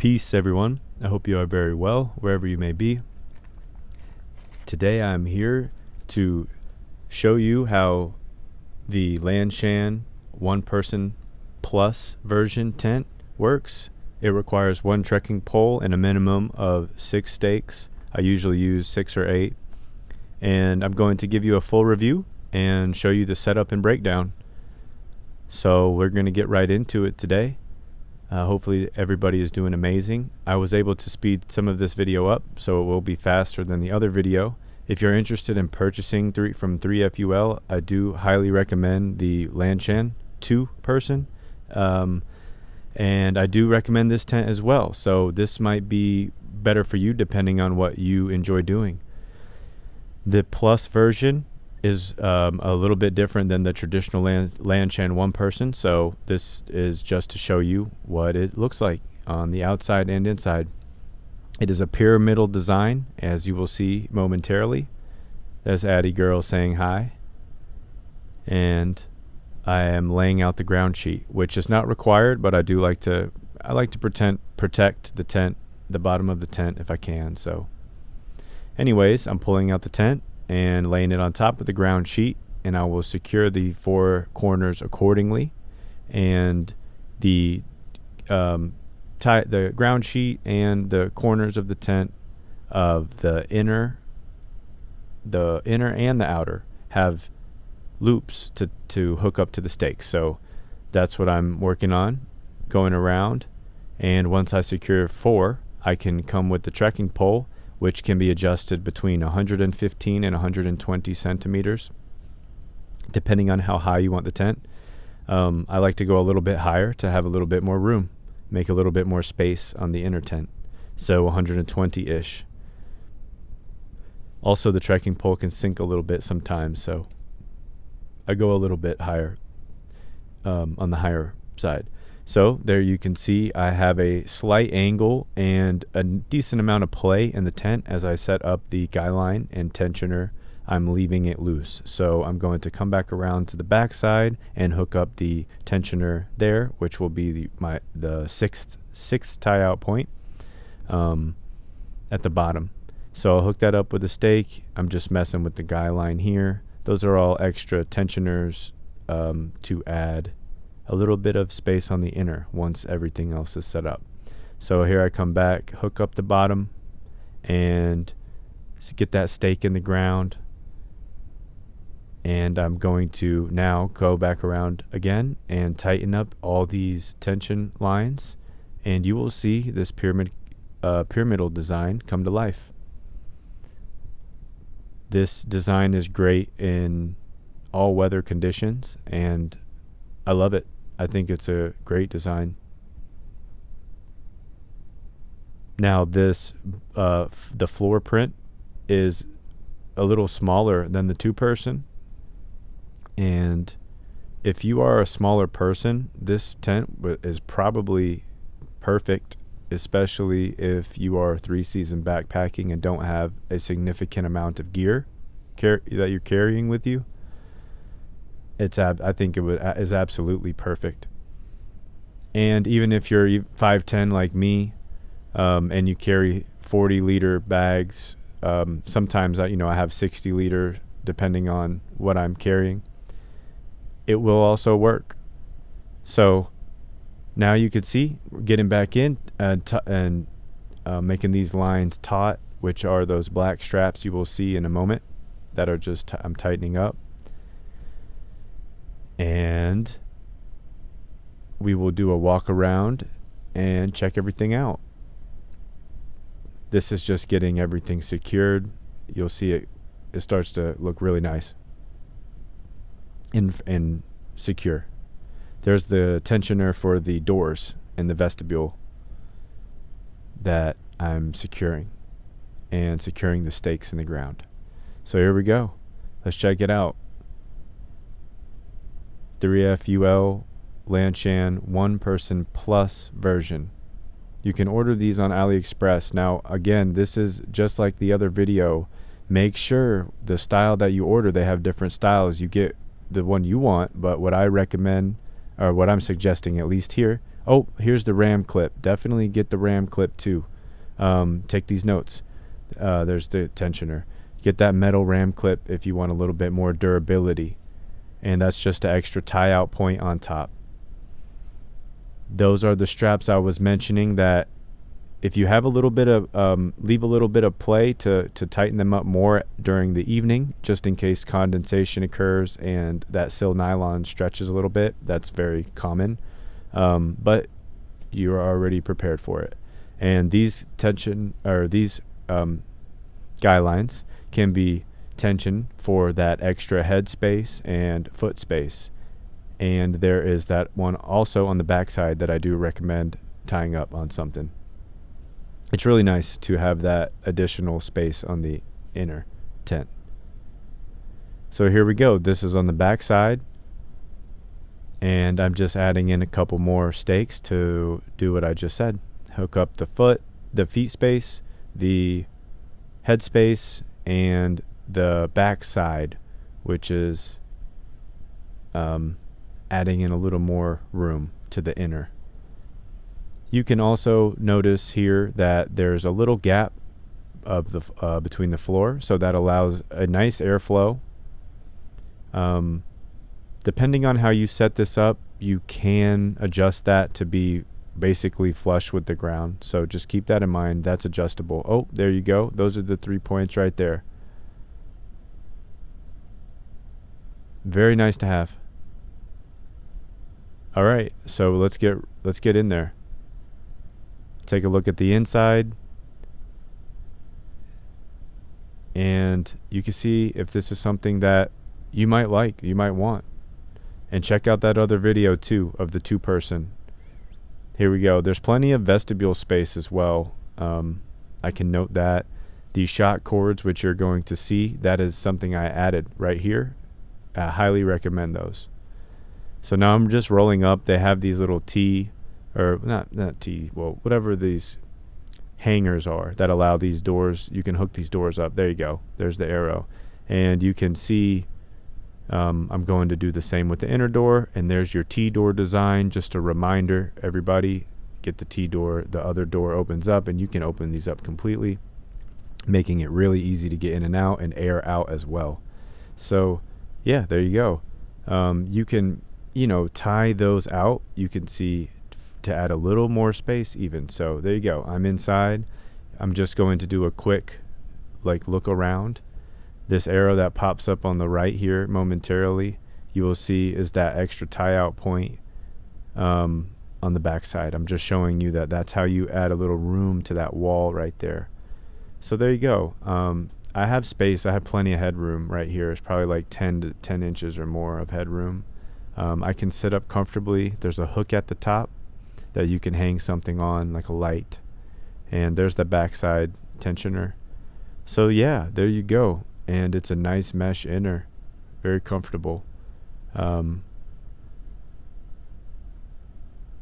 Peace, everyone. I hope you are very well, wherever you may be. Today I'm here to show you how the Lanshan one-person plus version tent works. It requires one trekking pole and a minimum of 6 stakes. I usually use 6 or 8. And I'm going to give you a full review and show you the setup and breakdown. So we're going to get right into it today. Hopefully everybody is doing amazing. I was able to speed some of this video up, so it will be faster than the other video. If you're interested in purchasing from 3FUL, I do highly recommend the Lanshan 2-person. And I do recommend this tent as well. So this might be better for you depending on what you enjoy doing. The plus version is a little bit different than the traditional Lanshan 1-person, so this is just to show you what it looks like on the outside and inside. It is a pyramidal design, as you will see momentarily. That's Addie Girl saying hi. And I am laying out the ground sheet, which is not required, but I like to protect the tent, the bottom of the tent if I can. So anyways, I'm pulling out the tent and laying it on top of the ground sheet, and I will secure the 4 corners accordingly. And the ground sheet and the corners of the tent of the inner and the outer have loops to hook up to the stakes. So that's what I'm working on, going around. And once I secure 4, I can come with the trekking pole, which can be adjusted between 115 and 120 centimeters, depending on how high you want the tent. I like to go a little bit higher to have a little bit more room, make a little bit more space on the inner tent, so 120-ish. Also, the trekking pole can sink a little bit sometimes, so I go a little bit higher, on the higher side. So there you can see I have a slight angle and a decent amount of play in the tent. As I set up the guy line and tensioner, I'm leaving it loose. So I'm going to come back around to the back side and hook up the tensioner there, which will be the sixth tie out point at the bottom. So I'll hook that up with a stake. I'm just messing with the guy line here. Those are all extra tensioners to add a little bit of space on the inner once everything else is set up. So here I come back, hook up the bottom, and get that stake in the ground. And I'm going to now go back around again and tighten up all these tension lines, and you will see this pyramidal design come to life. This design is great in all weather conditions, and I love it. I think it's a great design. Now this, the floor print is a little smaller than the 2-person. And if you are a smaller person, this tent is probably perfect, especially if you are 3-season backpacking and don't have a significant amount of gear that you're carrying with you. I think it is absolutely perfect. And even if you're 5'10" like me, and you carry 40-liter bags, sometimes I have 60-liter depending on what I'm carrying, it will also work. So now you can see we're getting back in and making these lines taut, which are those black straps you will see in a moment that are just I'm tightening up. And we will do a walk around and check everything out. This is just getting everything secured. You'll see it starts to look really nice and secure. There's the tensioner for the doors in the vestibule that I'm securing, and securing the stakes in the ground. So here we go. Let's check it out. 3FUL Lanshan 1-person plus version. You can order these on AliExpress. Now again, this is just like the other video. Make sure the style that you order, they have different styles. You get the one you want, but what I recommend, or what I'm suggesting at least here, Oh, here's the ram clip. Definitely get the ram clip too. Take these notes. There's the tensioner. Get that metal ram clip if you want a little bit more durability. And that's just an extra tie out point on top. Those are the straps I was mentioning that if you have a little bit of, leave a little bit of play to tighten them up more during the evening, just in case condensation occurs and that sil nylon stretches a little bit. That's very common. But you're already prepared for it. And these guy lines can be tension for that extra head space and foot space. And there is that one also on the back side that I do recommend tying up on something. It's really nice to have that additional space on the inner tent. So here we go. This is on the back side. And I'm just adding in a couple more stakes to do what I just said. Hook up the feet space, the head space, and the back side, which is adding in a little more room to the inner. You can also notice here that there's a little gap of the between the floor, so that allows a nice airflow. Depending on how you set this up, you can adjust that to be basically flush with the ground. So just keep that in mind. That's adjustable. Oh, there you go. Those are the 3 points right there. Very nice to have. All right, so let's get in there. Take a look at the inside, and you can see if this is something that you might like, you might want. And check out that other video too of the 2-person. Here we go. There's plenty of vestibule space as well. I can note that these shock cords, which you're going to see, that is something I added right here. I highly recommend those. So now I'm just rolling up. They have these little whatever these hangers are that allow these doors. You can hook these doors up. There you go. There's the arrow. And you can see I'm going to do the same with the inner door. And there's your T-door design. Just a reminder, everybody, get the T-door. The other door opens up, and you can open these up completely, making it really easy to get in and out and air out as well. So yeah, there you go. You can, tie those out. You can see to add a little more space even. So there you go. I'm inside. I'm just going to do a quick look around. This arrow that pops up on the right here momentarily, you will see is that extra tie out point on the back side. I'm just showing you that that's how you add a little room to that wall right there. So there you go. I have space. I have plenty of headroom right here. It's probably like 10 to 10 inches or more of headroom. I can sit up comfortably. There's a hook at the top that you can hang something on, like a light. And there's the backside tensioner. So yeah, there you go. And it's a nice mesh inner. Very comfortable.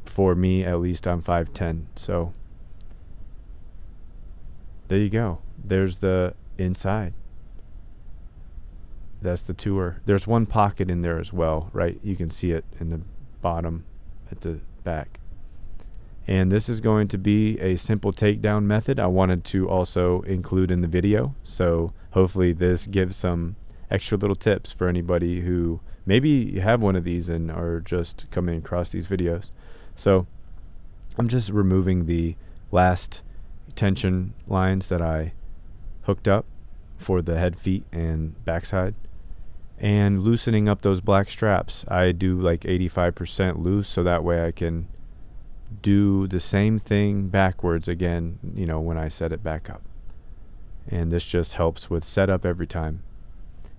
For me, at least, I'm 5'10". So there you go. There's the inside. That's the tour. There's one pocket in there as well, right? You can see it in the bottom at the back. And this is going to be a simple takedown method I wanted to also include in the video. So hopefully this gives some extra little tips for anybody who maybe have one of these and are just coming across these videos. So I'm just removing the last tension lines that I hooked up for the head, feet, and backside, and loosening up those black straps. I do like 85% loose, so that way I can do the same thing backwards again, when I set it back up. And this just helps with setup every time.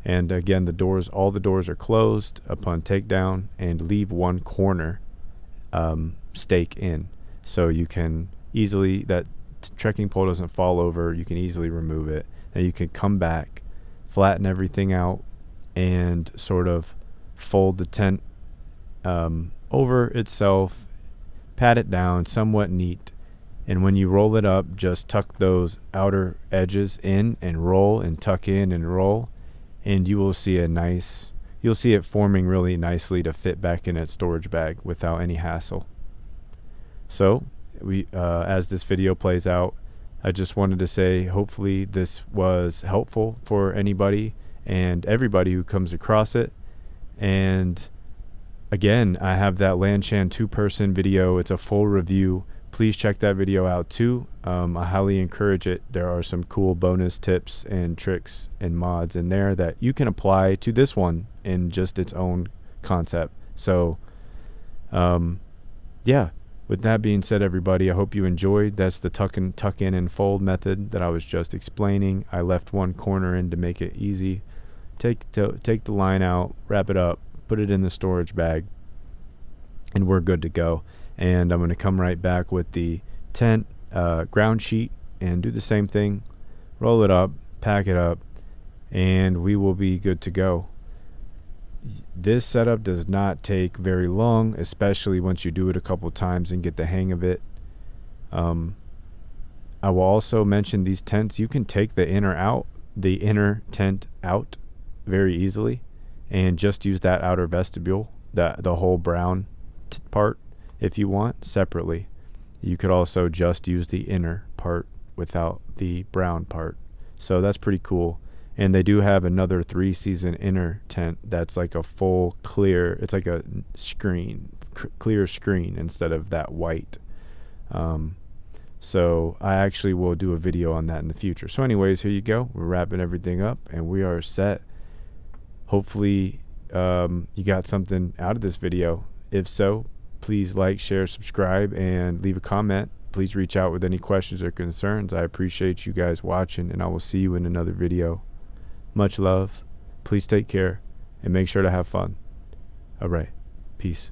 And again, all the doors are closed upon takedown, and leave one corner stake in, so you can easily, that trekking pole doesn't fall over, you can easily remove it, and you can come back, flatten everything out, and sort of fold the tent over itself, pat it down somewhat neat. And when you roll it up, just tuck those outer edges in and roll, and tuck in and roll, and you will see you'll see it forming really nicely to fit back in its storage bag without any hassle. So we as this video plays out, I just wanted to say hopefully this was helpful for anybody and everybody who comes across it. And again, I have that Lanshan 2-person video. It's a full review. Please check that video out too. I highly encourage it. There are some cool bonus tips and tricks and mods in there that you can apply to this one in just its own concept. So yeah, with that being said, everybody, I hope you enjoyed. That's the tuck in and fold method that I was just explaining. I left one corner in to make it easy. Take the line out, wrap it up, put it in the storage bag, and we're good to go. And I'm going to come right back with the tent ground sheet and do the same thing. Roll it up, pack it up, and we will be good to go. This setup does not take very long, especially once you do it a couple times and get the hang of it. I will also mention these tents. You can take the inner tent out very easily and just use that outer vestibule, the whole brown part, if you want, separately. You could also just use the inner part without the brown part. So that's pretty cool. And they do have another 3-season inner tent that's like a full clear, it's like a screen, clear screen instead of that white. So I actually will do a video on that in the future. So anyways, here you go. We're wrapping everything up and we are set. Hopefully you got something out of this video. If so, please like, share, subscribe, and leave a comment. Please reach out with any questions or concerns. I appreciate you guys watching, and I will see you in another video. Much love. Please take care and make sure to have fun. All right. Peace.